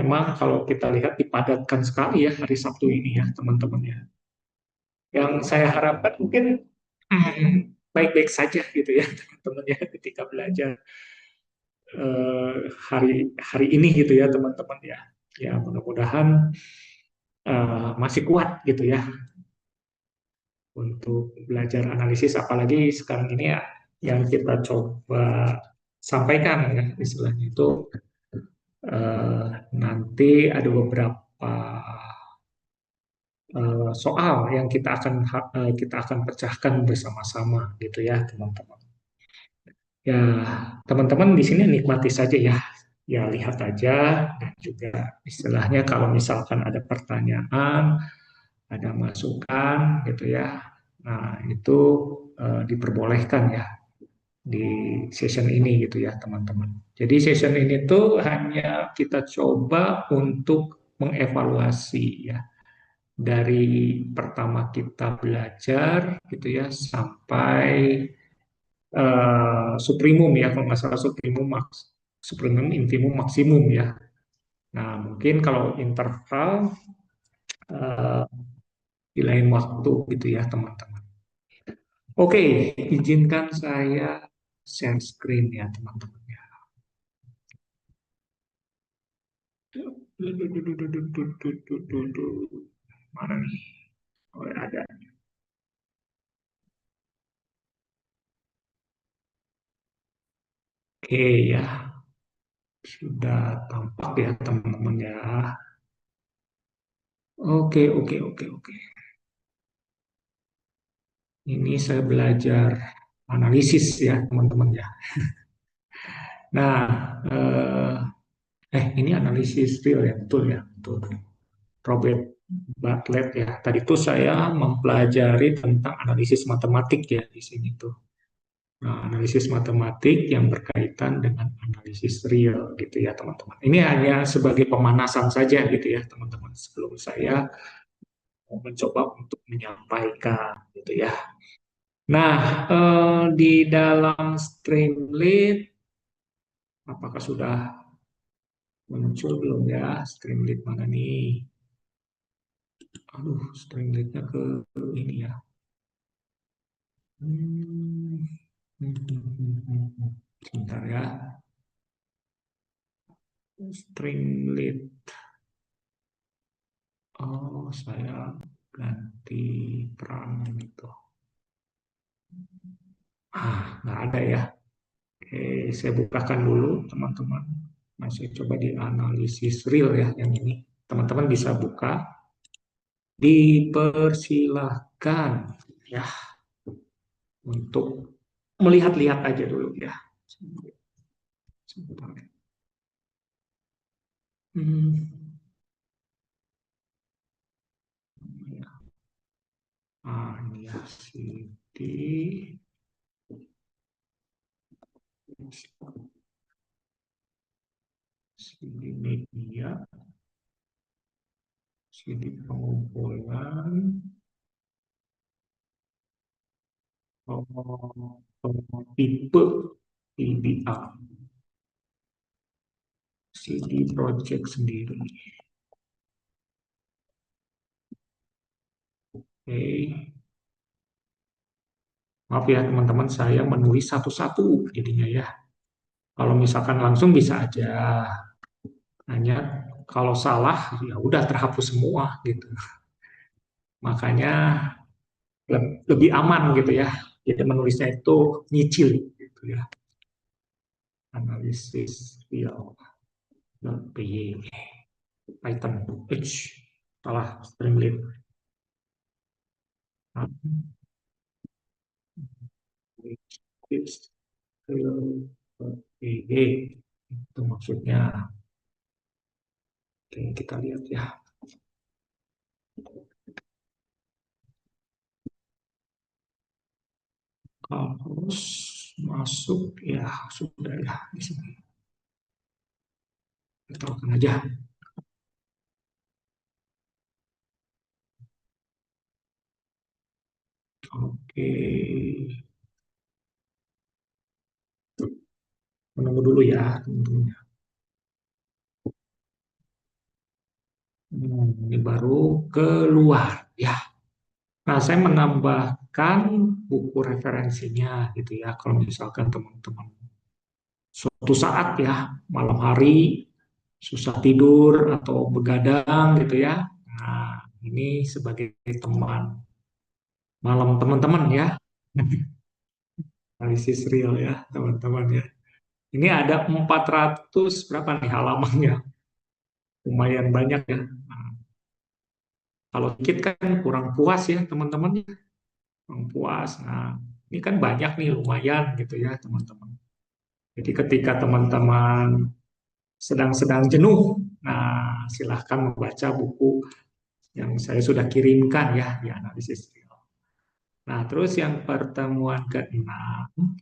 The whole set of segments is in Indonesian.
memang kalau kita lihat dipadatkan sekali ya hari Sabtu ini ya teman-teman ya. Yang saya harapkan mungkin baik-baik saja gitu ya teman-teman ya ketika belajar hari hari ini gitu ya teman-teman ya. Ya mudah-mudahan masih kuat gitu ya untuk belajar analisis, apalagi sekarang ini ya yang kita coba sampaikan ya istilahnya itu nanti ada beberapa soal yang kita akan pecahkan bersama-sama gitu ya teman-teman. Ya teman-teman di sini nikmati saja ya, ya lihat aja dan juga istilahnya kalau misalkan ada pertanyaan, ada masukan gitu ya. Nah, itu diperbolehkan ya di session ini gitu ya, teman-teman. Jadi session ini tuh hanya kita coba untuk mengevaluasi ya dari pertama kita belajar gitu ya sampai suprimum ya kalau nggak salah suprimum intimum maksimum ya. Nah, mungkin kalau interval eh, di lain waktu gitu ya, teman-teman. Oke, izinkan saya share screen ya, teman-teman ya. Mana nih? Oh, ada. Oke ya, sudah tampak ya, teman-teman ya. Oke, oke, oke, oke. Ini saya belajar analisis ya, teman-teman ya. Nah, ini analisis real ya, betul ya, betul. Robert Bartlett ya. Tadi tuh saya mempelajari tentang analisis matematik ya di sini tuh. Nah, analisis matematik yang berkaitan dengan analisis real gitu ya teman-teman. Ini hanya sebagai pemanasan saja gitu ya teman-teman. Sebelum saya mau mencoba untuk menyampaikan gitu ya. Nah, di dalam Streamlit, apakah sudah muncul belum ya Streamlit mana nih? Aduh, Streamlitnya ke ini ya. Hmm. Sebentar ya. Streamlit. Oh, saya ganti peran itu. Nggak ada ya. Oke, saya bukakan dulu, teman-teman. Nah, saya coba di analisis real ya, yang ini. Teman-teman bisa buka. Dipersilahkan ya untuk melihat-lihat aja dulu ya. Sebentar. Hmm, ya. Ini ya, CD, CD media, CD pengumpulan, tipe PBA, CD project sendiri. Oke, maaf ya teman-teman, saya menulis satu-satu jadinya ya. Kalau misalkan langsung bisa aja, hanya kalau salah ya udah terhapus semua gitu. Makanya lebih aman gitu ya. Jadi menulisnya itu nyicil gitu ya. Analisis file.py Python. Salah Streamlit. File.py itu maksudnya. Oke, kita lihat ya. Harus masuk ya sudah ya di sini. Kita taruhkan aja. Oke, menunggu dulu ya teman-teman. Ini baru keluar ya. Nah, saya menambahkan buku referensinya gitu ya. Kalau misalkan teman-teman suatu saat ya malam hari susah tidur atau begadang gitu ya. Nah, ini sebagai teman malam teman-teman ya. Analisis real ya, teman-teman ya. Ini ada 400 berapa nih halamannya? Lumayan banyak ya. Nah, kalau dikit kan kurang puas ya teman-teman ya. Kurang puas. Nah, ini kan banyak nih lumayan gitu ya teman-teman. Jadi ketika teman-teman sedang-sedang jenuh, nah silahkan membaca buku yang saya sudah kirimkan ya di analisis real. Nah, terus yang pertemuan ke-6,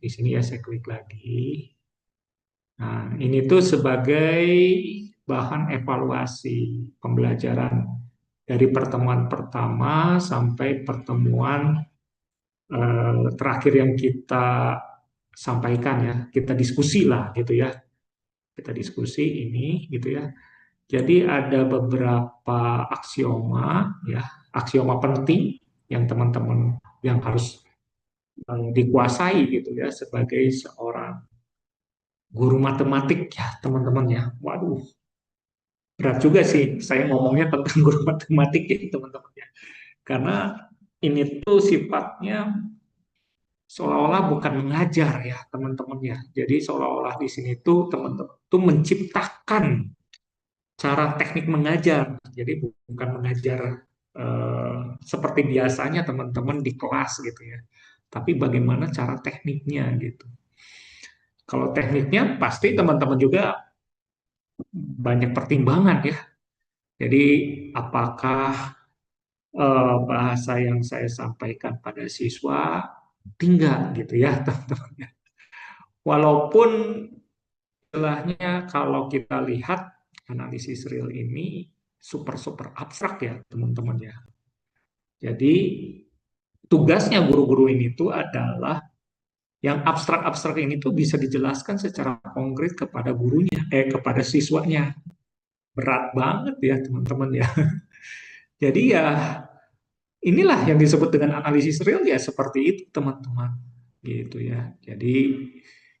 di sini ya saya klik lagi. Nah, ini tuh sebagai bahan evaluasi pembelajaran dari pertemuan pertama sampai pertemuan terakhir yang kita sampaikan ya, kita diskusi lah gitu ya, kita diskusi ini gitu ya. Jadi ada beberapa aksioma ya, aksioma penting yang teman-teman yang harus dikuasai gitu ya sebagai seorang guru matematik ya teman-teman ya. Waduh, berat juga sih saya ngomongnya tentang guru matematik ya teman-teman ya. Karena ini tuh sifatnya seolah-olah bukan mengajar ya teman-teman ya. Jadi seolah-olah di sini tuh teman-teman tuh menciptakan cara teknik mengajar. Jadi bukan mengajar seperti biasanya teman-teman di kelas gitu ya. Tapi bagaimana cara tekniknya gitu. Kalau tekniknya pasti teman-teman juga banyak pertimbangan ya. Jadi apakah bahasa yang saya sampaikan pada siswa tinggal gitu ya teman-teman. Walaupun istilahnya kalau kita lihat analisis real ini super super abstrak ya teman-teman ya. Jadi tugasnya guru-guru ini tuh adalah yang abstrak-abstrak ini tuh bisa dijelaskan secara konkret kepada gurunya, kepada siswanya. Berat banget ya teman-teman ya. Jadi ya inilah yang disebut dengan analisis real ya seperti itu teman-teman. Gitu ya. Jadi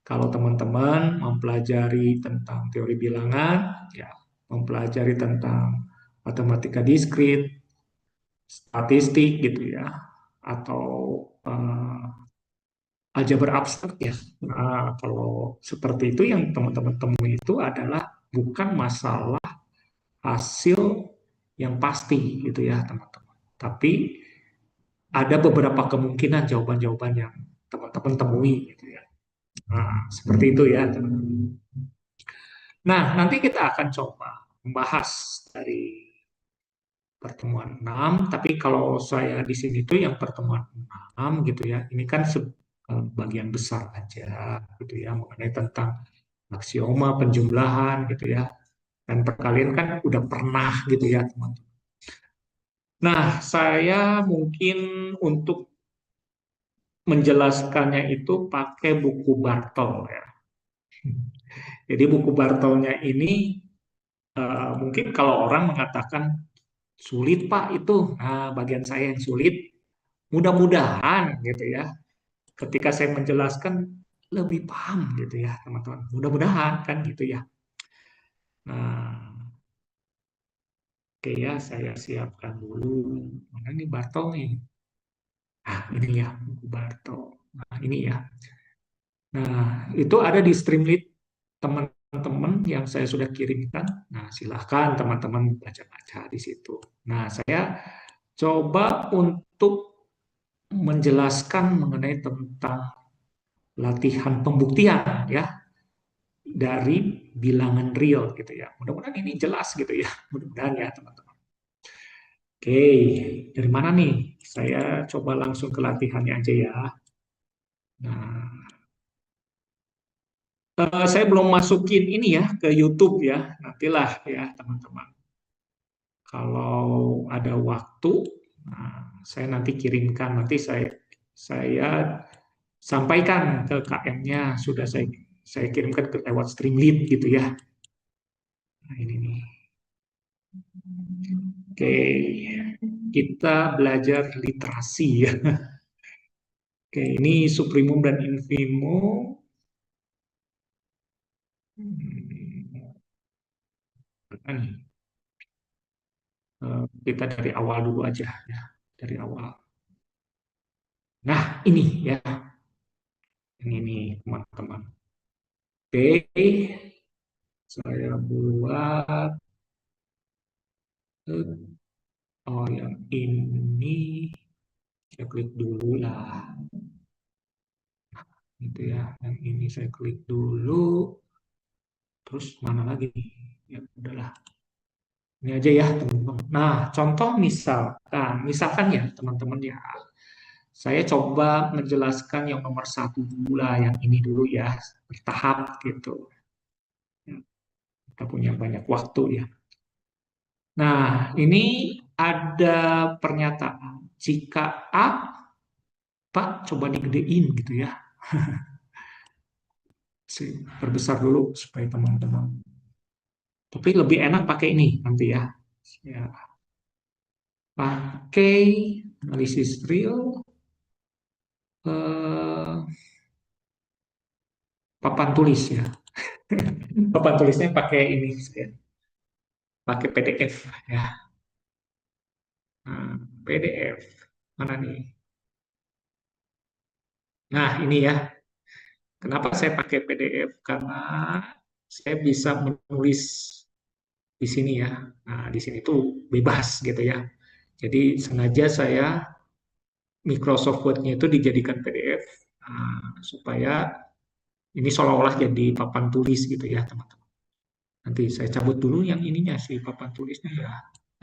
kalau teman-teman mempelajari tentang teori bilangan, ya mempelajari tentang matematika diskrit, statistik gitu ya, atau aljabar abstrak ya. Nah, kalau seperti itu yang teman-teman temui itu adalah bukan masalah hasil yang pasti gitu ya teman-teman. Tapi ada beberapa kemungkinan jawaban-jawaban yang teman-teman temui gitu ya. Nah, seperti itu ya teman-teman. Nah, nanti kita akan coba membahas dari pertemuan 6. Tapi kalau saya di sini tuh yang pertemuan 6 gitu ya, ini kan bagian besar aja gitu ya mengenai tentang aksioma penjumlahan gitu ya. Dan perkalian kan udah pernah gitu ya teman-teman. Nah, saya mungkin untuk menjelaskannya itu pakai buku Bartel ya. Jadi buku Bartelnya ini mungkin kalau orang mengatakan sulit Pak itu, nah bagian saya yang sulit. Mudah-mudahan gitu ya, ketika saya menjelaskan lebih paham gitu ya teman-teman. Mudah-mudahan kan gitu ya. Nah, oke ya, saya siapkan dulu. Mana nih Bartel nih? Ah, ini ya buku Bartel. Nah, ini ya. Nah, itu ada di Streamlit teman-teman yang saya sudah kirimkan. Nah, silahkan teman-teman baca-baca di situ. Nah, saya coba untuk menjelaskan mengenai tentang latihan pembuktian ya dari bilangan real gitu ya. Mudah-mudahan ini jelas gitu ya. Mudah-mudahan ya teman-teman. Oke, dari mana nih? Saya coba langsung ke latihannya aja ya. Nah, saya belum masukin ini ya ke YouTube ya. Nantilah ya teman-teman. Kalau ada waktu, nah, saya nanti kirimkan. Nanti saya sampaikan ke KM-nya. Sudah saya kirimkan ke lewat Streamlit gitu ya. Nah ini nih. Oke, kita belajar literasi ya. Oke, ini suprimum dan infimum. Hmm, apa nih? Kita dari awal dulu aja ya, dari awal. Nah, ini ya, ini nih teman-teman. Oke, saya buat, oh yang ini, saya klik dulu lah, gitu ya. Yang ini saya klik dulu, terus mana lagi nih? Ya udahlah, ini aja ya teman-teman. Nah, contoh misalkan ya teman-teman ya, saya coba menjelaskan yang nomor satu dulu lah, yang ini dulu ya, bertahap gitu. Kita punya banyak waktu ya. Nah, ini ada pernyataan. Jika A, Pak, coba digedein gitu ya. Perbesar dulu supaya teman-teman. Tapi lebih enak pakai ini nanti ya. Ya, pakai analisis real, eh, papan tulis ya. Papan tulisnya pakai ini, saya pakai PDF ya. Nah, PDF mana nih? Nah, ini ya. Kenapa saya pakai PDF? Karena saya bisa menulis di sini ya. Nah, di sini tuh bebas gitu ya. Jadi sengaja saya Microsoft Word-nya itu dijadikan PDF, supaya ini seolah-olah jadi papan tulis gitu ya teman-teman. Nanti saya cabut dulu yang ininya si papan tulisnya ya.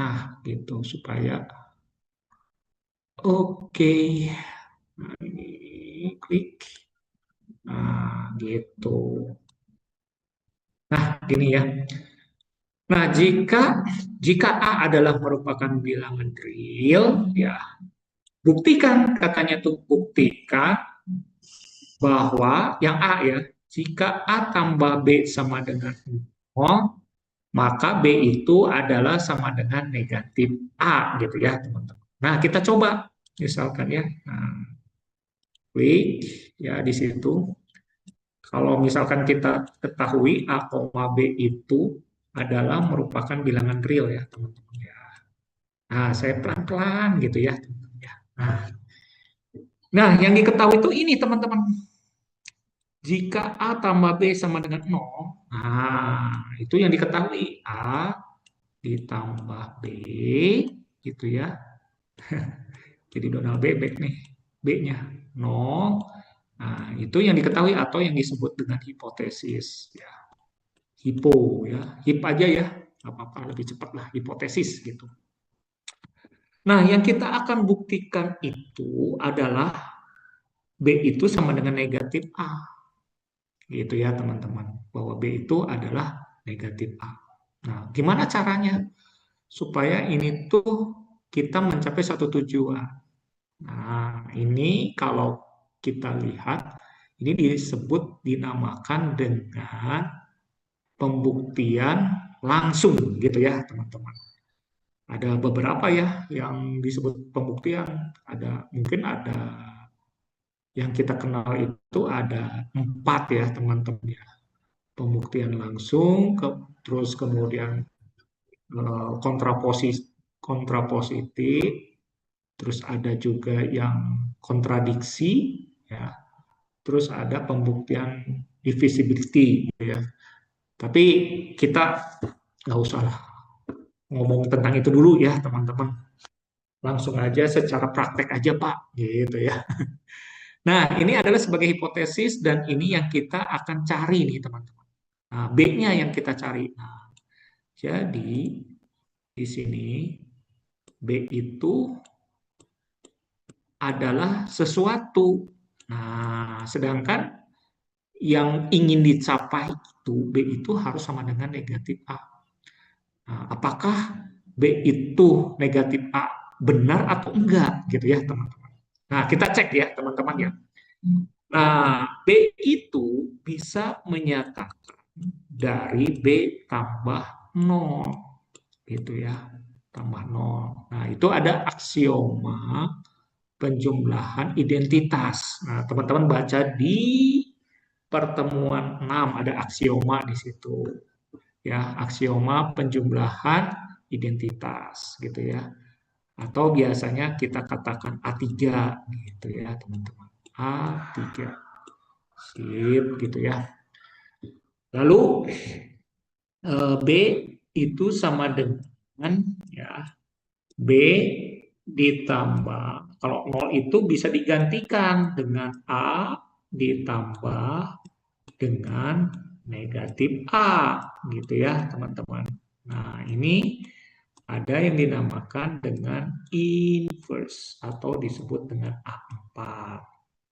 Nah, gitu supaya oke. Nah, ini klik. Nah, gitu. Nah, gini ya. Nah, jika A adalah merupakan bilangan real, ya buktikan, katanya tuh buktikan bahwa yang A ya, jika A tambah B sama dengan 0, maka B itu adalah sama dengan negatif A gitu ya teman-teman. Nah, kita coba misalkan ya. Nah, klik ya di situ. Kalau misalkan kita ketahui A, B itu adalah merupakan bilangan real ya teman-teman ya. Nah, saya pelan-pelan gitu ya teman-teman ya. Nah, yang diketahui itu ini teman-teman. Jika A tambah B sama dengan 0, nah itu yang diketahui. A ditambah B gitu ya. Jadi donal bebek nih, B-nya 0. Nah, itu yang diketahui atau yang disebut dengan hipotesis. Ya, hipo ya, hip aja ya, nggak apa-apa lebih cepat lah, hipotesis gitu. Nah, yang kita akan buktikan itu adalah B itu sama dengan negatif A, gitu ya teman-teman. Bahwa B itu adalah negatif A. Nah, gimana caranya supaya ini tuh kita mencapai satu tujuan? Nah, ini kalau kita lihat, ini disebut dinamakan dengan pembuktian langsung gitu ya teman-teman. Ada beberapa ya yang disebut pembuktian, mungkin ada yang kita kenal itu ada 4 ya teman-teman ya. Pembuktian langsung, terus kemudian kontrapositif, terus ada juga yang kontradiksi, ya. Terus ada pembuktian divisibility, gitu ya. Tapi kita nggak usah ngomong tentang itu dulu ya, teman-teman. Langsung aja secara praktek aja, Pak, gitu ya. Nah, ini adalah sebagai hipotesis dan ini yang kita akan cari nih, teman-teman. Nah, B-nya yang kita cari. Nah, jadi di sini B itu adalah sesuatu. Nah, sedangkan yang ingin dicapai itu B itu harus sama dengan negatif A. Nah, apakah B itu negatif A benar atau enggak gitu ya teman-teman. Nah, kita cek ya teman-teman ya. Nah, B itu bisa menyatakan dari B tambah 0 gitu ya. tambah nol. Nah, itu ada aksioma penjumlahan identitas. Nah, teman-teman baca di pertemuan 6 ada aksioma di situ. Ya, aksioma penjumlahan identitas gitu ya. Atau biasanya kita katakan A3 gitu ya, teman-teman. A3. Sip gitu ya. Lalu B itu sama dengan ya B ditambah kalau nol itu bisa digantikan dengan A ditambah dengan negatif A gitu ya teman-teman. Nah ini ada yang dinamakan dengan inverse atau disebut dengan A4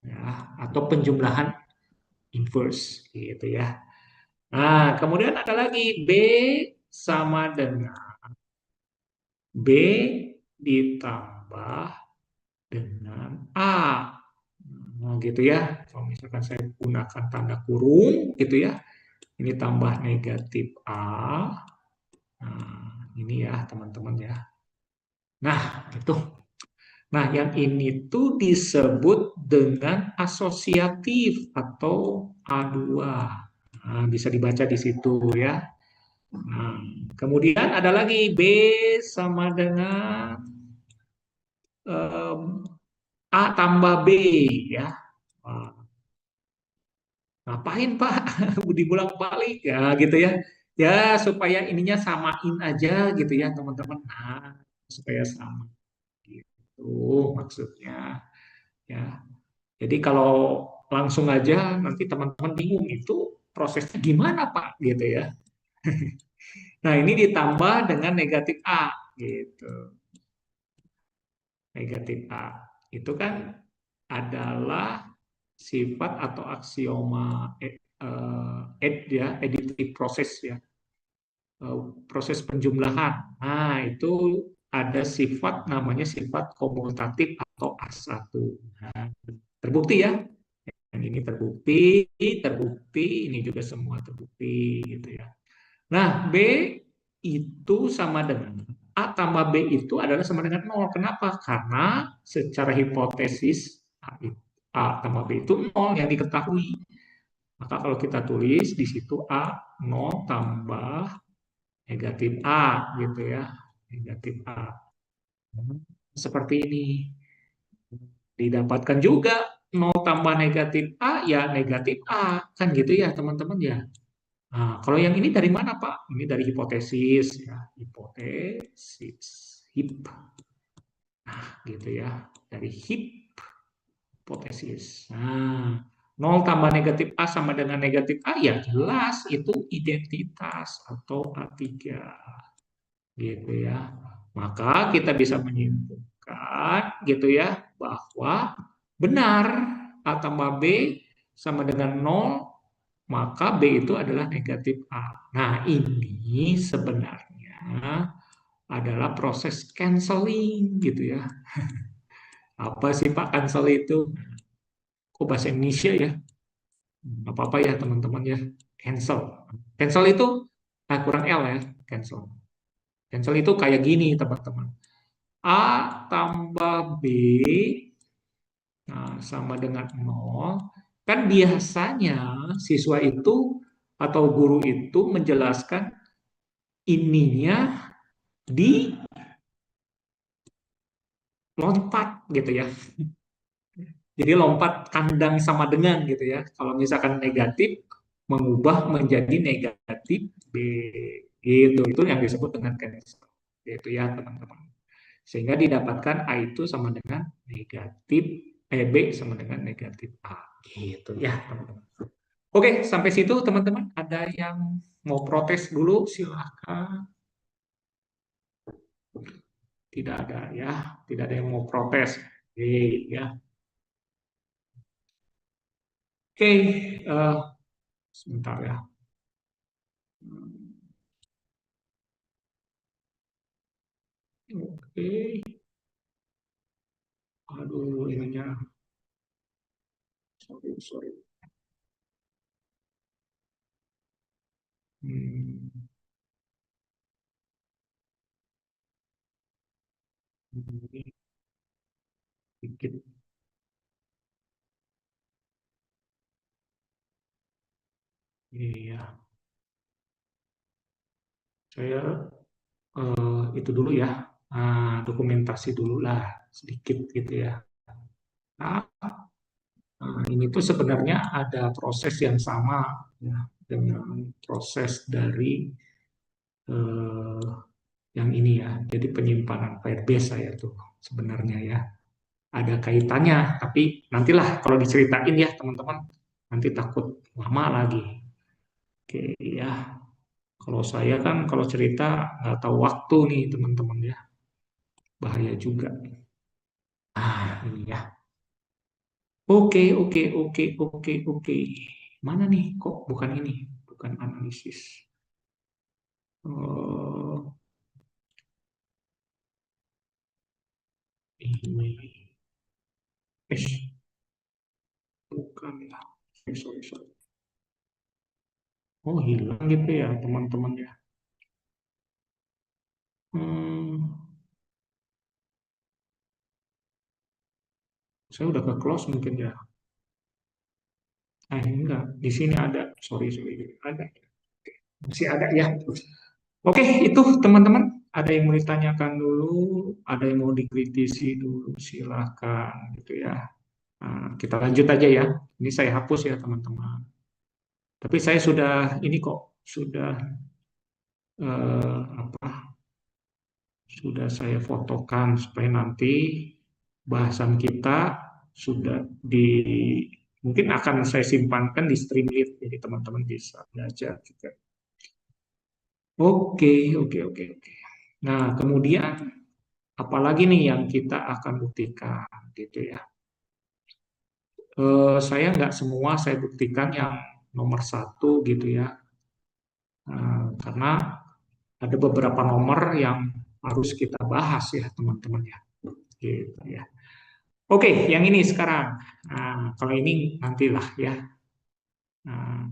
ya atau penjumlahan inverse gitu ya. Nah, kemudian ada lagi B sama dengan B ditambah dengan A. Nah, gitu ya. Kalau misalkan saya gunakan tanda kurung gitu ya. Ini tambah negatif A. Nah, ini ya teman-teman ya. Nah, itu. Nah, yang ini tuh disebut dengan asosiatif atau A2. Nah, bisa dibaca di situ ya. Nah, kemudian ada lagi B sama dengan em, A tambah B ya. Wah, ngapain Pak? Dibolak-balik ya gitu ya. Ya supaya ininya samain aja gitu ya teman-teman. Nah, supaya sama gitu maksudnya ya. Jadi kalau langsung aja nanti teman-teman bingung itu prosesnya gimana Pak gitu ya. Nah, ini ditambah dengan negatif A gitu. Negatif A. Itu kan adalah sifat atau aksioma additive proses ya, proses penjumlahan. Nah, itu ada sifat namanya sifat komutatif atau A1. Nah, terbukti ya. Yang ini terbukti, terbukti, ini juga semua terbukti gitu ya. Nah, B itu sama dengan A tambah B itu adalah sama dengan nol. Kenapa? Karena secara hipotesis A tambah B itu nol yang diketahui. Maka kalau kita tulis di situ A nol tambah negatif A gitu ya. Negatif A. Seperti ini. Didapatkan juga nol tambah negatif A ya negatif A. Kan gitu ya teman-teman ya. Nah, kalau yang ini dari mana, Pak? Ini dari hipotesis, ya. Hipotesis, hip, gitu ya. Dari hipotesis. Nah, nol tambah negatif A sama dengan negatif A, ya jelas itu identitas atau A3, gitu ya. Maka kita bisa menyimpulkan, gitu ya, bahwa benar A tambah B sama dengan nol maka B itu adalah negatif A. Nah, ini sebenarnya adalah proses canceling gitu ya. Apa sih Pak cancel itu? Kok bahasa Indonesia ya? Apa-apa ya teman-teman ya. Cancel. Cancel itu kurang L ya, cancel. Cancel itu kayak gini teman-teman. A tambah B sama dengan nol. Kan biasanya siswa itu atau guru itu menjelaskan ininya dilompat gitu ya. Jadi lompat kandang sama dengan gitu ya. Kalau misalkan negatif mengubah menjadi negatif B gitu. Itu yang disebut dengan cancel. Gitu ya teman-teman. Sehingga didapatkan A itu sama dengan negatif B sama dengan negatif A gitu ya teman-teman. Oke, sampai situ teman-teman. Ada yang mau protes dulu silahkan. Tidak ada ya, tidak ada yang mau protes. Oke, ya. Oke, sebentar ya. Oke, aduh ininya, sorry, sorry. Hmm, Ini sedikit. Iya, saya itu dulu ya. Dokumentasi dulu lah sedikit gitu ya. Nah, ini tuh sebenarnya ada proses yang sama ya dengan proses dari eh, yang ini ya. Jadi penyimpanan Firebase saya tuh sebenarnya ya ada kaitannya. Tapi nantilah kalau diceritain ya teman-teman, nanti takut lama lagi. Oke ya, kalau saya kan kalau cerita nggak tahu waktu nih teman-teman ya, bahaya juga. Ini ya. Oke, oke, oke, oke, oke. Mana nih? Kok bukan ini? Bukan analisis. Oh, ini. Bukan ya. Sorry, sorry. Oh, hilang gitu ya, teman-teman ya. Hmm, saya udah ke close mungkin ya. Enggak. Di sini ada. Sorry, sorry. Ada. Masih ada ya. Oke, itu teman-teman. Ada yang mau ditanyakan dulu, ada yang mau dikritisi dulu, silakan gitu ya. Kita lanjut aja ya. Ini saya hapus ya teman-teman. Tapi saya sudah ini kok sudah apa? Sudah saya fotokan supaya nanti bahasan kita sudah di mungkin akan saya simpankan di Streamlit jadi teman-teman bisa belajar juga. Oke, oke, oke, oke. Nah, kemudian apalagi nih yang kita akan buktikan gitu ya. Saya nggak semua saya buktikan yang nomor satu gitu ya. Karena ada beberapa nomor yang harus kita bahas ya teman-teman ya. Gitu ya. Oke, yang ini sekarang. Kalau ini nantilah ya. Nah,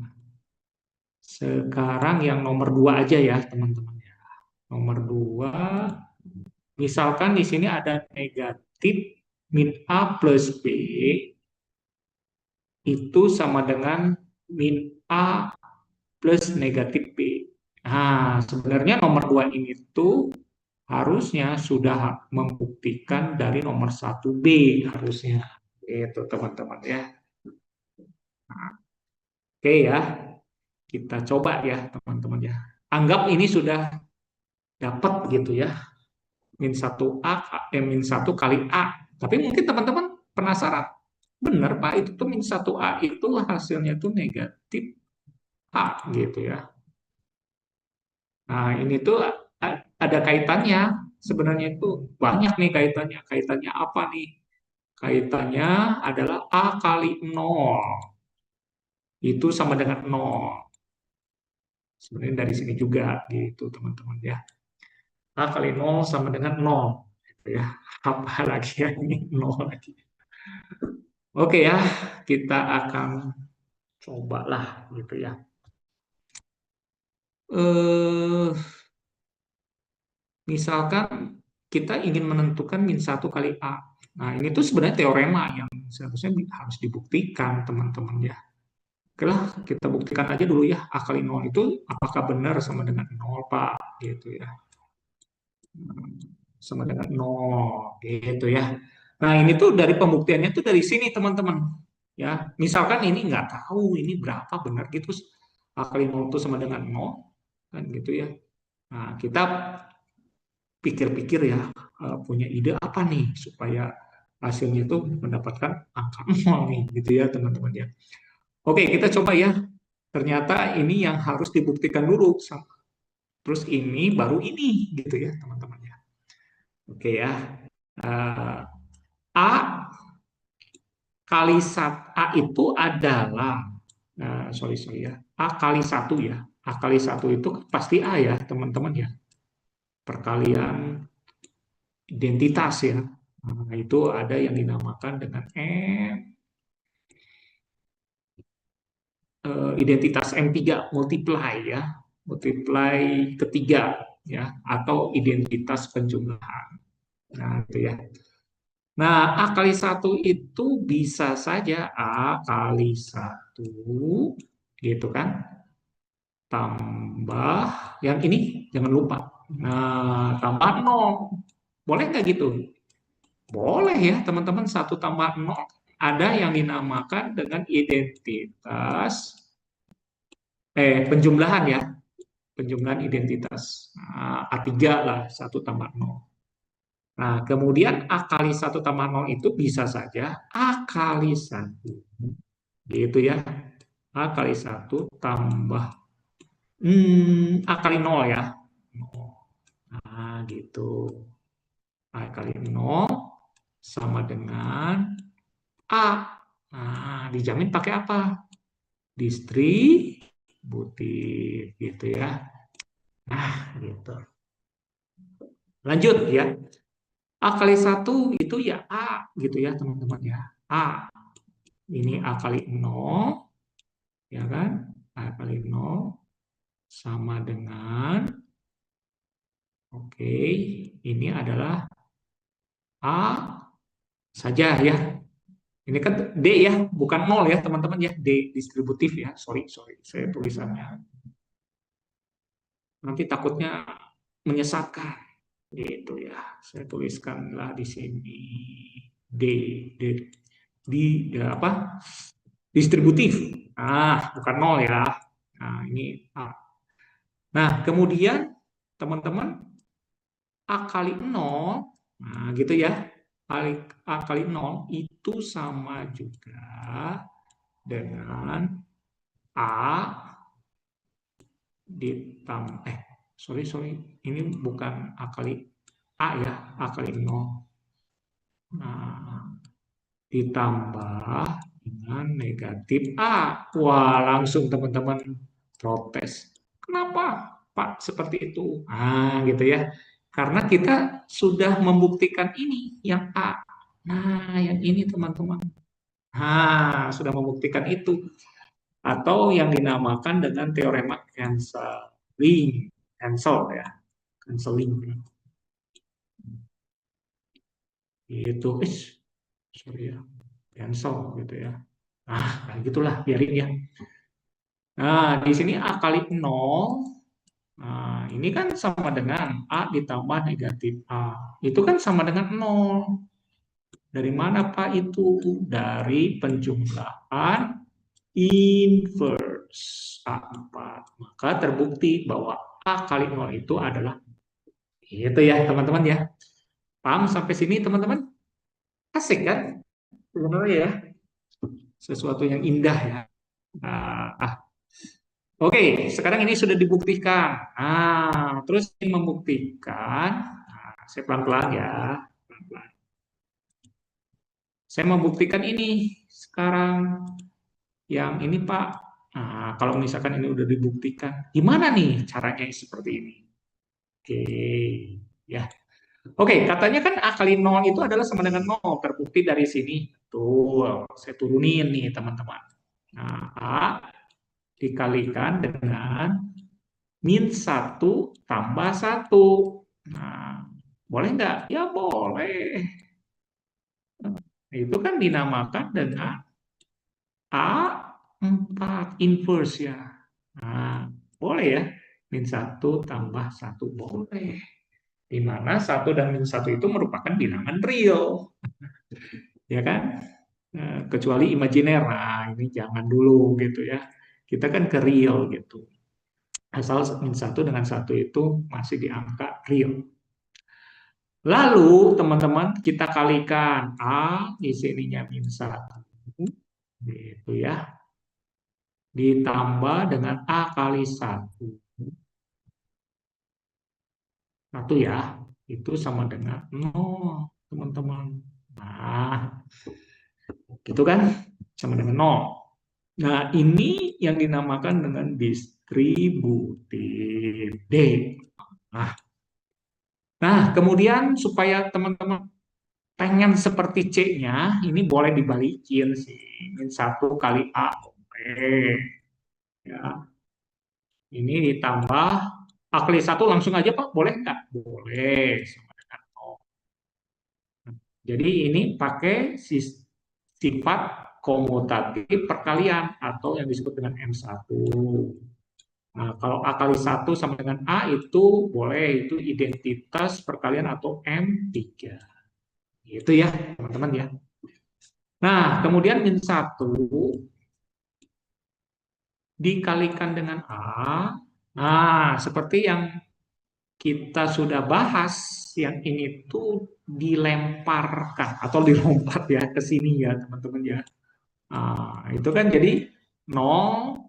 sekarang yang nomor dua aja ya teman-teman ya. Nomor dua, misalkan di sini ada negatif min A plus B itu sama dengan min A plus negatif B. Nah, sebenarnya nomor dua ini tuh harusnya sudah membuktikan dari nomor satu B harusnya. Itu teman-teman ya. Oke ya, kita coba ya teman-teman ya. Anggap ini sudah dapat gitu ya. Min satu A, min satu kali A. Tapi mungkin teman-teman penasaran. Benar Pak, itu tuh min satu A itu hasilnya tuh negatif A gitu ya. Nah, ini tuh ada kaitannya. Sebenarnya itu banyak nih kaitannya. Kaitannya apa nih? Kaitannya adalah A kali nol. Itu sama dengan nol. Sebenarnya dari sini juga gitu teman-teman ya. A kali nol sama dengan nol. Gitu ya. Apa lagi ya ini nol lagi. Oke ya, kita akan cobalah gitu ya. Eh, Misalkan kita ingin menentukan min satu kali A. Nah, ini tuh sebenarnya teorema yang seharusnya harus dibuktikan, teman-teman ya. Oke lah, kita buktikan aja dulu ya. A kali nol itu apakah benar sama dengan nol, Pak? Gitu ya. Sama dengan nol, gitu ya. Nah, ini tuh dari pembuktiannya tuh dari sini, teman-teman. Ya, misalkan ini nggak tahu ini berapa benar gitu. A kali nol itu sama dengan nol, kan gitu ya. Nah, kita pikir-pikir ya, punya ide apa nih supaya hasilnya itu mendapatkan angka nol nih, gitu ya teman-teman ya. Oke, kita coba ya. Ternyata ini yang harus dibuktikan dulu. Terus ini baru ini, gitu ya teman-teman ya. Oke ya. Eh, A kali satu A itu adalah, sorry sorry ya. A kali satu ya. A kali satu itu pasti A ya teman-teman ya. Perkalian identitas ya. Nah, itu ada yang dinamakan dengan identitas M3 multiply ya, multiply ketiga ya, atau identitas penjumlahan. Nah, itu ya. Nah, A kali satu itu bisa saja A kali satu, gitu kan, tambah yang ini, jangan lupa. Nah, tambah nol. Boleh nggak gitu? Boleh ya, teman-teman. Satu tambah nol ada yang dinamakan dengan identitas, penjumlahan ya, penjumlahan identitas. Nah, A3 lah, satu tambah nol. Nah, kemudian A kali satu tambah nol itu bisa saja A kali satu. Gitu ya. A kali satu tambah A kali nol ya. Nah, gitu. A kali nol sama dengan A. Nah, dijamin pakai apa? Distributif gitu ya. Nah, gitu. Lanjut ya. A kali satu itu ya A gitu ya, teman-teman ya. A. Ini A kali nol, ya kan? A kali nol sama dengan, oke, ini adalah A saja ya. Ini kan D ya, bukan nol ya teman-teman ya. D distributif ya. Sorry, sorry. Saya tulisannya nanti takutnya menyesatkan. Gitu ya. Saya tuliskanlah di sini D, D, di ya apa? Distributif. Bukan nol ya. Nah, ini A. Nah, kemudian teman-teman A kali nol, nah gitu ya. A kali nol itu sama juga dengan A ditambah, sorry, sorry. Ini bukan A kali A ya, A kali nol. Nah, ditambah dengan negatif A. Wah, langsung teman-teman protes. Kenapa, Pak, seperti itu? Gitu ya. Karena kita sudah membuktikan ini, yang A. Nah, yang ini teman-teman. Sudah membuktikan itu. Atau yang dinamakan dengan teorema cancelling. Cancel ya, cancelling. Itu, sorry ya, cancel gitu ya. Kayak gitulah, biarin ya. Nah, di sini A kali nol. Nah, ini kan sama dengan A ditambah negatif A. Itu kan sama dengan nol. Dari mana Pak itu? Dari penjumlahan inverse A4. Maka terbukti bahwa A kali nol itu adalah itu ya teman-teman ya. Paham sampai sini teman-teman? Asik kan? Sebenarnya ya. Sesuatu yang indah ya. Nah, oke, sekarang ini sudah dibuktikan. Terus ini membuktikan. Saya pelan-pelan ya. Pelan-pelan. Saya membuktikan ini sekarang. Yang ini Pak. Kalau misalkan ini udah dibuktikan, gimana nih caranya seperti ini? Oke, ya. Oke, katanya kan A kali nol itu adalah sama dengan nol. Terbukti dari sini. Tuh, saya turunin nih teman-teman. Nah, A dikalikan dengan min satu tambah satu. Nah, boleh nggak? Ya boleh. Itu kan dinamakan dengan A4 inverse ya. Nah, boleh ya. Min satu tambah satu boleh. Di mana satu dan min satu itu merupakan bilangan real. Ya kan? Kecuali imajiner. Nah, ini jangan dulu gitu ya. Kita kan ke real gitu. Asal min satu dengan satu itu masih di angka real. Lalu teman-teman kita kalikan A di sininya min satu, gitu ya, ditambah dengan A kali satu. Satu ya, itu sama dengan nol teman-teman. Nah, gitu kan, sama dengan nol. Nah, ini yang dinamakan dengan distributif D. Nah, kemudian supaya teman-teman pengen seperti C-nya, ini boleh dibalikin sih. Min satu kali A. Oke. Ya, ini ditambah A kali satu langsung aja Pak, boleh nggak? Boleh. Sama dengan nol. Jadi ini pakai sifat komutatif perkalian atau yang disebut dengan M1. Nah, kalau A kali 1 sama dengan A itu boleh, itu identitas perkalian atau M3. Itu ya, teman-teman ya. Nah, kemudian min 1 dikalikan dengan A. Nah, seperti yang kita sudah bahas, yang ini tuh dilemparkan atau dilompat ya ke sini ya, teman-teman ya. Nah, itu kan jadi 0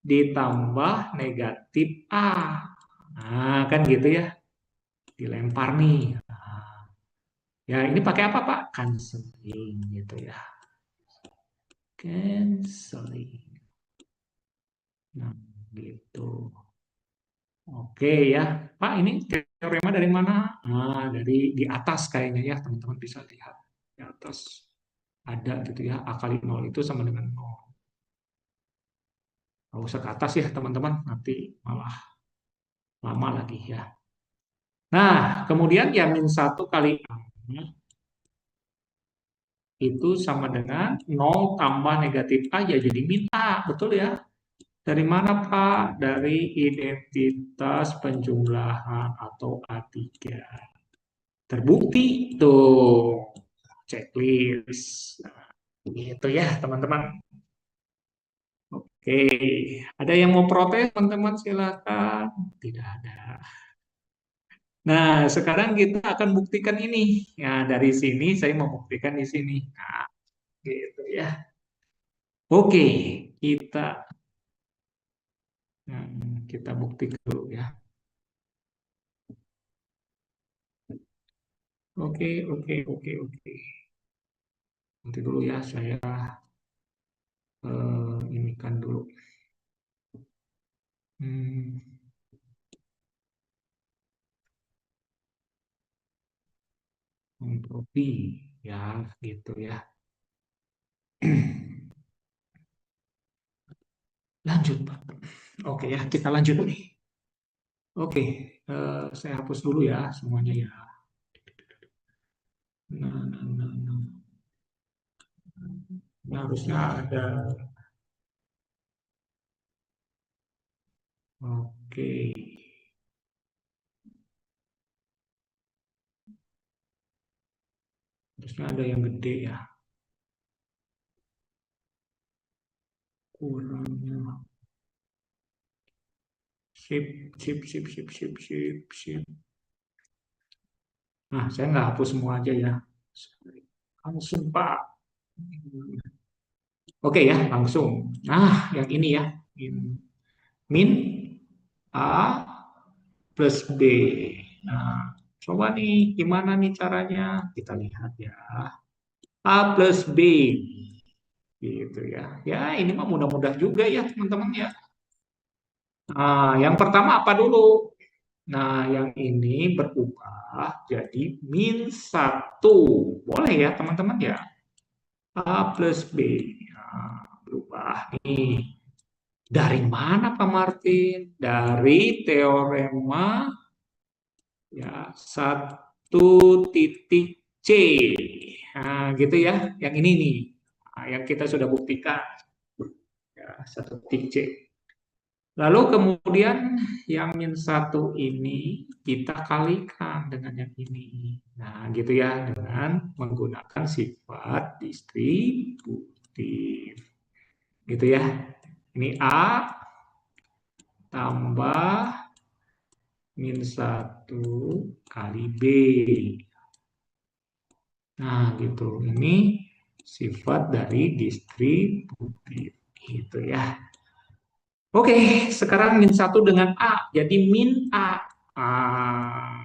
ditambah negatif A. Nah, kan gitu ya, dilempar nih. Nah, ya ini pakai apa, Pak? Cancelling gitu ya. Cancelling. Nah, gitu. Oke ya, Pak, ini teorema dari mana? Nah, dari di atas kayaknya ya, teman-teman bisa lihat. Di atas ada gitu ya, A kali 0 itu sama dengan 0. Nggak usah ke atas ya, teman-teman, nanti malah lama lagi ya. Nah, kemudian ya min 1 kali A itu sama dengan 0 tambah negatif A ya jadi min A, betul ya? Dari mana Pak? Dari identitas penjumlahan atau A3. Terbukti tuh, checklist. Nah, gitu ya teman-teman. Oke, ada yang mau protes teman-teman silakan. Tidak ada. Nah, sekarang kita akan buktikan ini. Ya, dari sini saya mau buktikan di sini. Nah, gitu ya. Oke, kita kita buktikan dulu ya. Oke, oke, oke, oke. Nanti dulu ya, saya ini kan dulu. Hmm, entropi ya, gitu ya. Lanjut, Pak. Oke ya, kita lanjut nih. Oke, saya hapus dulu ya semuanya ya. Nah, nah, nah, nah. Ini harusnya ada. Oke, harusnya ada yang gede ya. Kurangnya. Sip, sip, sip, sip, sip, sip, sip. Nah, saya nggak hapus semua aja ya. Langsung, Pak. Oke ya, langsung. Nah, yang ini ya. Min A plus B. Nah, coba nih gimana nih caranya? Kita lihat ya. A plus B. Gitu ya. Ya, ini mah mudah-mudah juga ya, teman-teman ya. Nah, yang pertama apa dulu? Nah, yang ini berubah jadi min satu. Boleh ya, teman-teman ya? A plus B. Nah, berubah nih. Dari mana Pak Martin? Dari teorema ya 1 titik C. Nah, gitu ya. Yang ini nih. Nah, yang kita sudah buktikan ya 1 titik C. Lalu kemudian yang min satu ini kita kalikan dengan yang ini. Nah, gitu ya, dengan menggunakan sifat distributif. Gitu ya. Ini A tambah min satu kali B. Nah, gitu. Ini sifat dari distributif. Gitu ya. Oke, sekarang min satu dengan A. Jadi min A. Ah,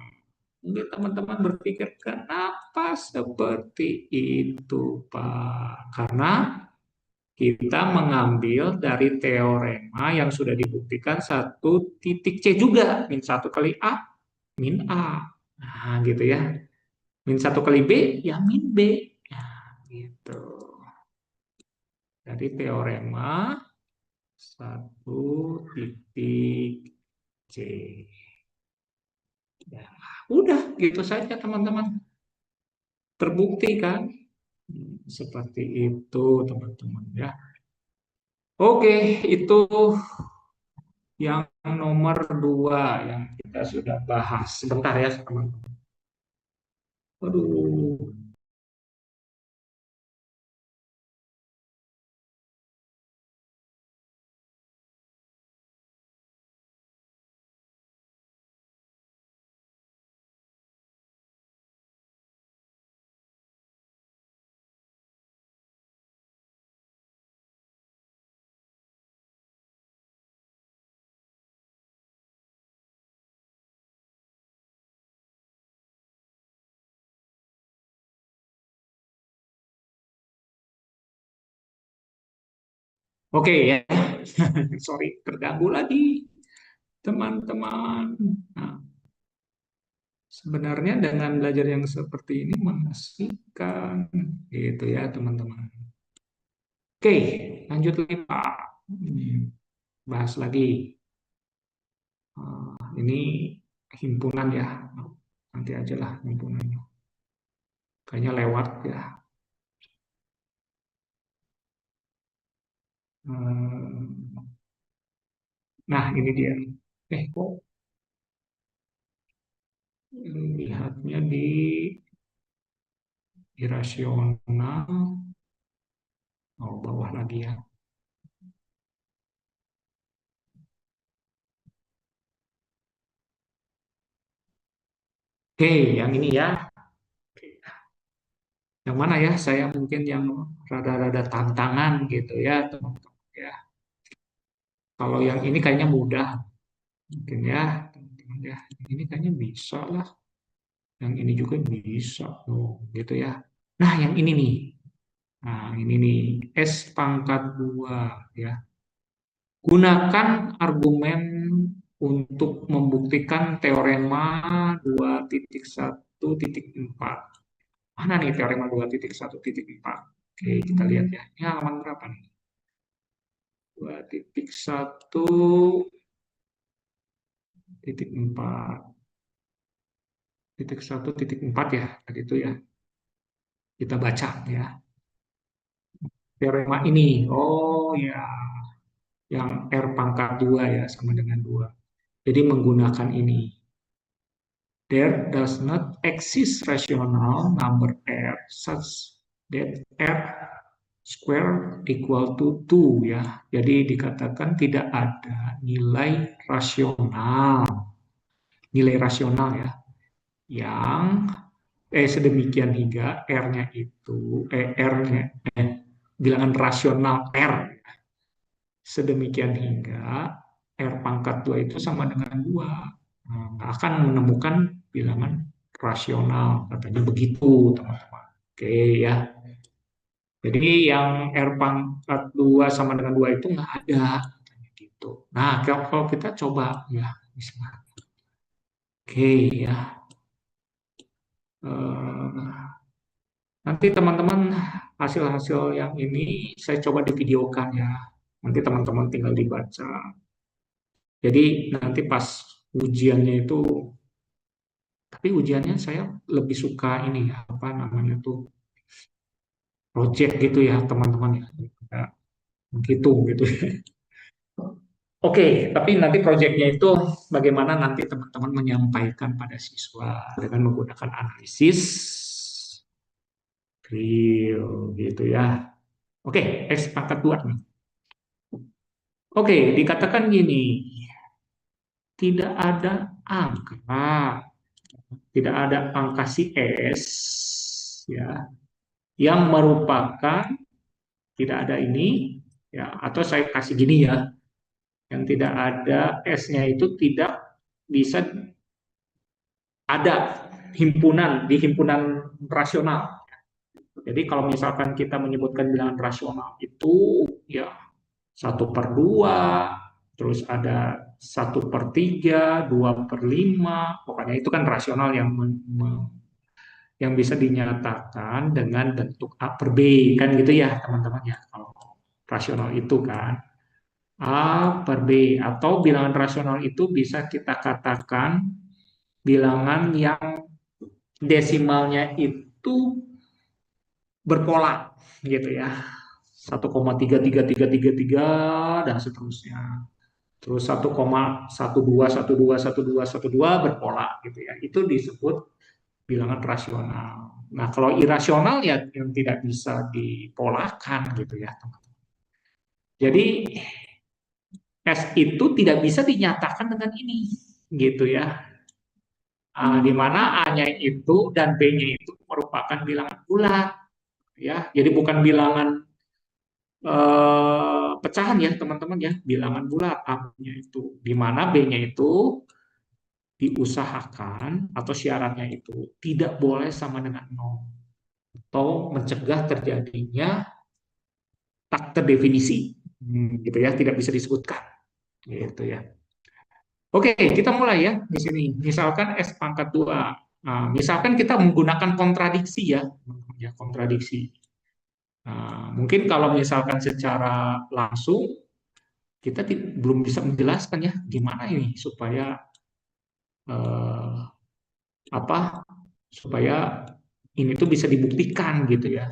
mungkin teman-teman berpikir, kenapa seperti itu, Pak? Karena kita mengambil dari teorema yang sudah dibuktikan 1 titik C juga. Min satu kali A, min A. Nah, gitu ya. Min satu kali B, ya min B. Nah, gitu. Dari teorema 1 titik C. Ya, udah gitu saja teman-teman. Terbukti kan? Seperti itu teman-teman ya. Oke, itu yang nomor dua yang kita sudah bahas. Sebentar ya teman-teman. Aduh. Oke ya. Sorry, terganggu lagi teman-teman. Nah, sebenarnya dengan belajar yang seperti ini mengasihkan gitu ya teman-teman. Oke, lanjut lagi Pak. Bahas lagi. Ini himpunan ya. Nanti aja lah himpunannya. Kayaknya lewat ya. Hmm, Nah, ini dia. Kok lihatnya di irasional. Oh, bawah lagi ya. Oke, yang ini ya. Yang mana ya? Saya mungkin yang rada-rada tantangan gitu ya, teman-teman ya. Kalau yang ini kayaknya mudah mungkin ya, teman-teman ya. Ini kayaknya bisa lah. Yang ini juga bisa, oh, gitu ya. Nah, yang ini nih. Nah, ini nih, S pangkat 2 ya. Gunakan argumen untuk membuktikan teorema 2.1.4. Mana nih teorema 2.1.4? Oke, kita lihat ya. Ini halaman berapa nih? 2.1.4. Titik 1.4 ya, tadi itu ya. Kita baca ya. Teorema ini, oh ya, yang R pangkat 2 ya, sama dengan 2. Jadi menggunakan ini. There does not exist rational number R such that R square equal to 2 ya. Jadi dikatakan tidak ada nilai rasional ya, yang sedemikian hingga R-nya itu R-nya bilangan rasional R sedemikian hingga R pangkat 2 itu sama dengan 2. Nah, nggak akan menemukan bilangan rasional, katanya begitu, teman-teman. Oke ya. Jadi yang R pangkat 2 sama dengan 2 itu nggak ada, katanya gitu. Nah, kalau kita coba ya, misalnya. Oke ya. Eh, Nanti teman-teman hasil-hasil yang ini saya coba divideokan ya. Nanti teman-teman tinggal dibaca. Jadi nanti pas ujiannya itu, tapi ujiannya saya lebih suka ini ya, apa namanya tuh, project gitu ya teman-teman ya. Kayak gitu gitu. Oke, tapi nanti projectnya itu bagaimana nanti teman-teman menyampaikan pada siswa dengan menggunakan analisis real gitu ya. Oke, X pangkat 2 nih. Oke, dikatakan gini, tidak ada angka, tidak ada angka si S ya yang merupakan, tidak ada ini ya, atau saya kasih gini ya, yang tidak ada S-nya itu tidak bisa ada himpunan di himpunan rasional. Jadi kalau misalkan kita menyebutkan bilangan rasional itu ya 1/2, terus ada 1/3, 2/5, pokoknya itu kan rasional yang bisa dinyatakan dengan bentuk A per B, kan gitu ya teman-teman ya, kalau rasional itu kan A per B, atau bilangan rasional itu bisa kita katakan bilangan yang desimalnya itu berpola gitu ya. 1,33333 dan seterusnya. Terus 1,12121212 berpola gitu ya. Itu disebut bilangan rasional. Nah, kalau irasional ya yang tidak bisa dipolakan gitu ya, teman-teman. Jadi S itu tidak bisa dinyatakan dengan ini gitu ya. Di mana A-nya itu dan B-nya itu merupakan bilangan bulat ya. Jadi bukan bilangan pecahan ya, teman-teman ya, bilangan bulat A-nya itu. Di mana B-nya itu diusahakan atau syaratnya itu tidak boleh sama dengan nol atau mencegah terjadinya tak terdefinisi. Gitu ya, tidak bisa disebutkan gitu ya. Oke, kita mulai ya di sini. Misalkan S pangkat 2. Nah, misalkan kita menggunakan kontradiksi ya, ya kontradiksi. Nah, mungkin kalau misalkan secara langsung kita belum bisa menjelaskan ya gimana ini supaya eh, apa supaya ini tuh bisa dibuktikan gitu ya.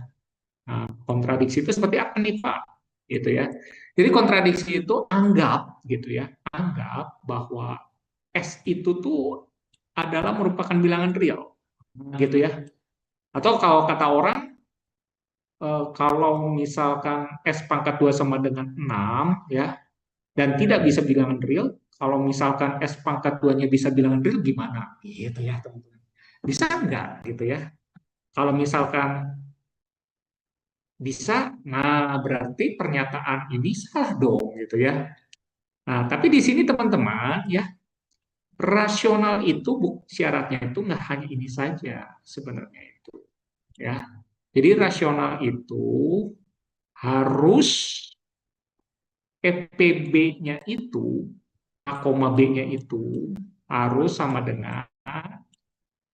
Nah, kontradiksi itu seperti apa nih Pak? Gitu ya. Jadi kontradiksi itu anggap gitu ya, anggap bahwa S itu tuh adalah merupakan bilangan real gitu ya. Atau kalau kata orang kalau misalkan S pangkat 2 sama dengan 6 ya dan tidak bisa bilangan real, kalau misalkan S pangkat 2-nya bisa bilangan real gimana? Gitu ya, teman-teman. Bisa nggak gitu ya? Kalau misalkan bisa, nah berarti pernyataan ini salah dong gitu ya. Nah, tapi di sini teman-teman ya, rasional itu syaratnya itu nggak hanya ini saja sebenarnya itu ya. Jadi rasional itu harus EPB-nya itu A, B-nya itu harus sama dengan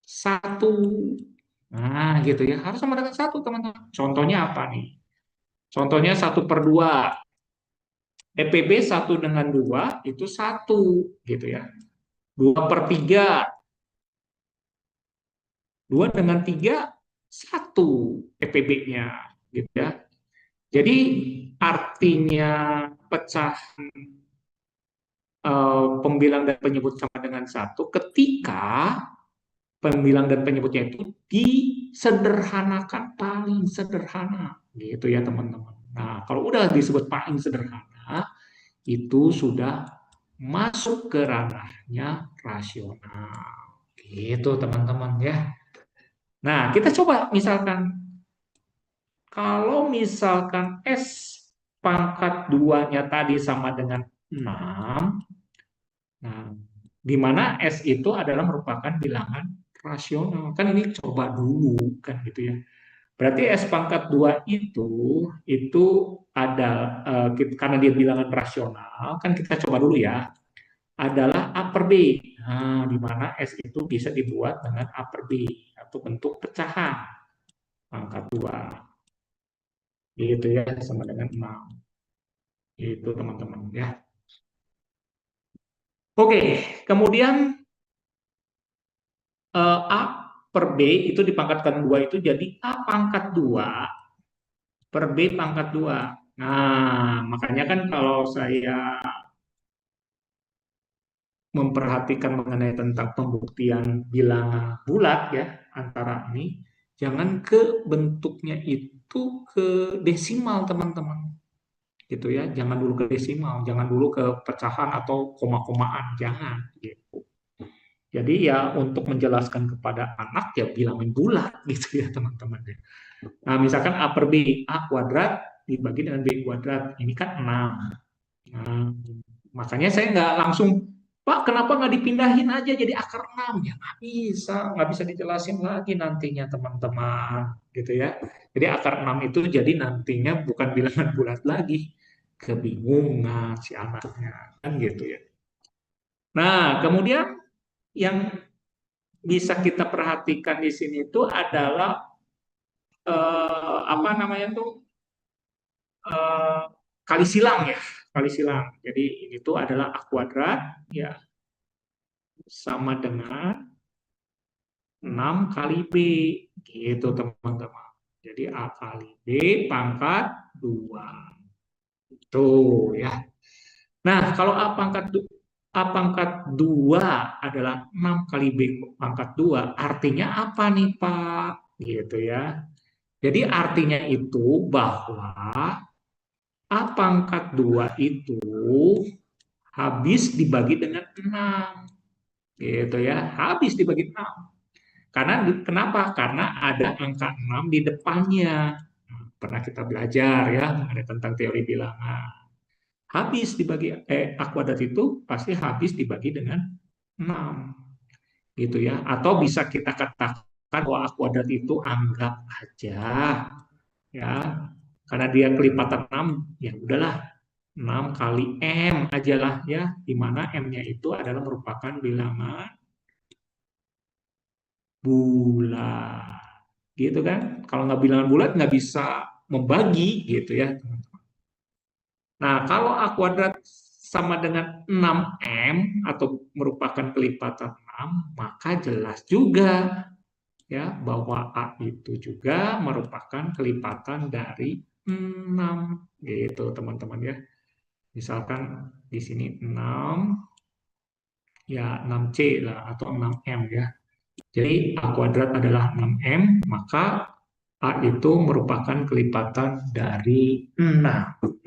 satu. Nah, gitu ya. Harus sama dengan satu, teman-teman. Contohnya apa nih? Contohnya 1/2. EPB 1 dengan 2 itu 1, gitu ya. 2/3. 2 dengan 3, 1 EPB-nya, gitu ya. Jadi artinya pecah pembilang dan penyebut sama dengan satu ketika pembilang dan penyebutnya itu disederhanakan paling sederhana gitu ya teman-teman. Nah, kalau udah disebut paling sederhana itu sudah masuk ke ranahnya rasional. Gitu teman-teman ya. Nah, kita coba misalkan kalau misalkan S pangkat 2-nya tadi sama dengan 6. Nah, di mana S itu adalah merupakan bilangan rasional. Kan ini coba dulu kan gitu ya. Berarti S pangkat 2 itu ada karena dia bilangan rasional, kan kita coba dulu ya, adalah A per B. Nah, di mana S itu bisa dibuat dengan A per B atau bentuk pecahan pangkat 2. Gitu ya, sama dengan 6. Itu teman-teman ya. Oke, kemudian A per B itu dipangkatkan 2 itu jadi A pangkat 2 per B pangkat 2. Nah, makanya kan kalau saya memperhatikan mengenai tentang pembuktian bilangan bulat ya antara ini, jangan ke bentuknya itu ke desimal teman-teman. Gitu ya, jangan dulu ke desimal, jangan dulu ke pecahan atau koma-komaan, jangan gitu. Jadi ya untuk menjelaskan kepada anak ya bilangin bulat gitu ya teman-teman. Nah, misalkan A per B, A kuadrat dibagi dengan B kuadrat, ini kan 6. Nah, makanya saya nggak langsung, Pak, kenapa nggak dipindahin aja jadi akar 6? Ya nggak bisa dijelasin lagi nantinya teman-teman, gitu ya. Jadi akar 6 itu jadi nantinya bukan bilangan bulat lagi, kebingungan si anaknya, kan gitu ya. Nah, kemudian yang bisa kita perhatikan di sini itu adalah apa namanya tuh eh, kali silang ya, kali silang. Jadi ini tuh adalah A kuadrat ya sama dengan 6 kali B gitu teman-teman. Jadi A kali B pangkat 2. Tuh ya. Nah, kalau A pangkat 2 adalah 6 kali B pangkat 2, artinya apa nih, Pak? Gitu ya. Jadi artinya itu bahwa A pangkat 2 itu habis dibagi dengan 6. Gitu ya. Habis dibagi 6. Kenapa? Karena ada angka 6 di depannya. Pernah kita belajar ya mengenai tentang teori bilangan. Habis dibagi A kuadrat itu pasti habis dibagi dengan 6 gitu ya. Atau bisa kita katakan bahwa A kuadrat itu anggap aja ya, karena dia kelipatan 6, ya udahlah 6 kali M aja lah ya, di mana M-nya itu adalah merupakan bilangan bulat gitu kan. Kalau nggak bilangan bulat nggak bisa membagi gitu ya. Nah, kalau A kuadrat sama dengan 6M atau merupakan kelipatan 6, maka jelas juga ya bahwa A itu juga merupakan kelipatan dari 6 gitu teman-teman ya. Misalkan di sini 6 ya 6C lah atau 6M ya. Jadi A kuadrat adalah 6M, maka A itu merupakan kelipatan dari 6.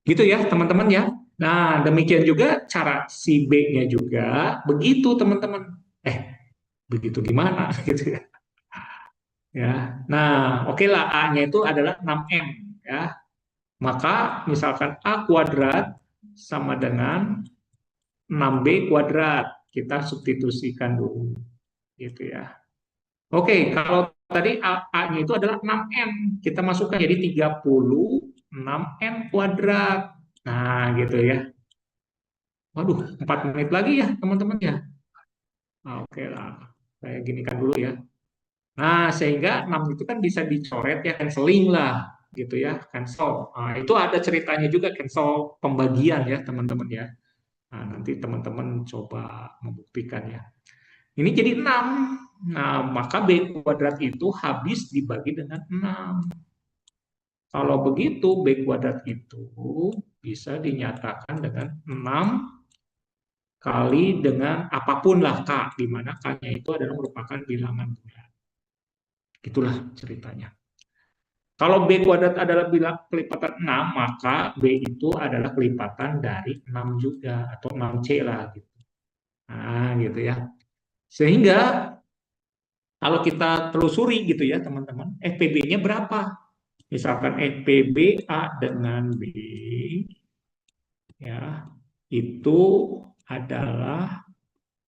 Gitu ya teman-teman ya. Nah, demikian juga cara si B-nya juga begitu teman-teman. Eh, begitu gimana gitu ya. Ya. Nah, oke lah A-nya itu adalah 6M ya. Maka misalkan A kuadrat sama dengan 6B kuadrat. Kita substitusikan dulu gitu ya. Oke, kalau tadi A-nya itu adalah 6M, kita masukkan jadi 36M kuadrat. Nah, gitu ya. Waduh, 4 menit lagi ya, teman-teman ya. Oke lah, saya ginikan dulu ya. Nah, sehingga 6 itu kan bisa dicoret ya, canceling lah, gitu ya, cancel. Nah, itu ada ceritanya juga, cancel pembagian ya, teman-teman ya. Nah, nanti teman-teman coba membuktikan ya. Ini jadi 6. Nah, maka B kuadrat itu habis dibagi dengan 6. Kalau begitu, B kuadrat itu bisa dinyatakan dengan 6 kali dengan apapun lah K, di mana K-nya itu adalah merupakan bilangan bulat. Itulah ceritanya. Kalau B kuadrat adalah bilang kelipatan 6, maka B itu adalah kelipatan dari 6 juga, atau 6C lah gitu. Nah, gitu ya. Sehingga kalau kita telusuri gitu ya teman-teman, FPB-nya berapa? Misalkan FPB A dengan B ya, itu adalah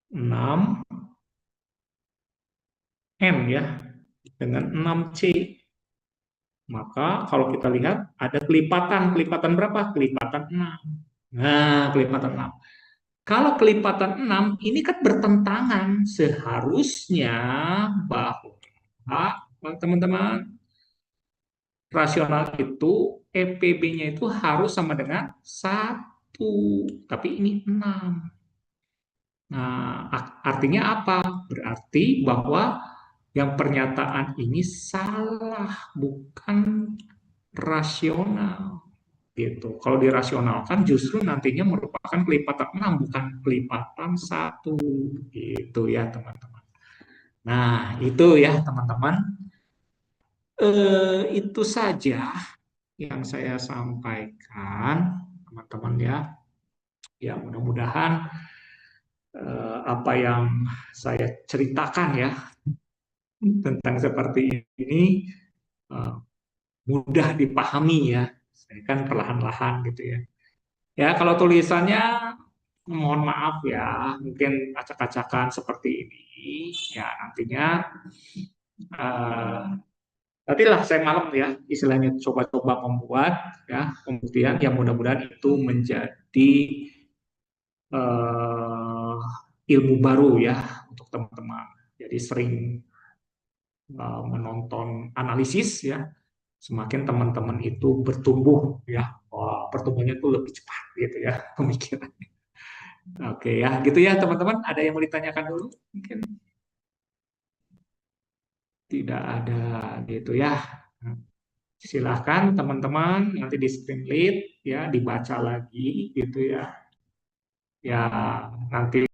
6M ya, dengan 6C. Maka kalau kita lihat ada kelipatan, kelipatan berapa? Kelipatan 6. Nah, kelipatan 6. Kalau kelipatan 6 ini kan bertentangan, seharusnya bahwa teman-teman rasional itu EPB-nya itu harus sama dengan 1, tapi ini 6. Nah, artinya apa? Berarti bahwa yang pernyataan ini salah, bukan rasional gitu. Kalau dirasionalkan justru nantinya merupakan kelipatan 6, bukan kelipatan 1 gitu ya teman-teman. Nah, itu ya teman-teman. Itu saja yang saya sampaikan teman-teman ya. Ya, mudah-mudahan apa yang saya ceritakan ya tentang seperti ini eh, mudah dipahami ya. Saya kan perlahan-lahan gitu ya. Ya, kalau tulisannya mohon maaf ya, mungkin acak-acakan seperti ini. Ya, nantinya eh, nantilah saya malam ya, istilahnya coba-coba membuat ya pembuktian yang mudah-mudahan itu menjadi eh, ilmu baru ya untuk teman-teman. Jadi sering menonton analisis ya, semakin teman-teman itu bertumbuh ya, pertumbuhannya itu lebih cepat gitu ya pemikiran. Oke ya, gitu ya teman-teman. Ada yang mau ditanyakan dulu? Mungkin. tidak ada gitu ya. Nah, silahkan teman-teman nanti di screen read ya dibaca lagi gitu ya. Ya nanti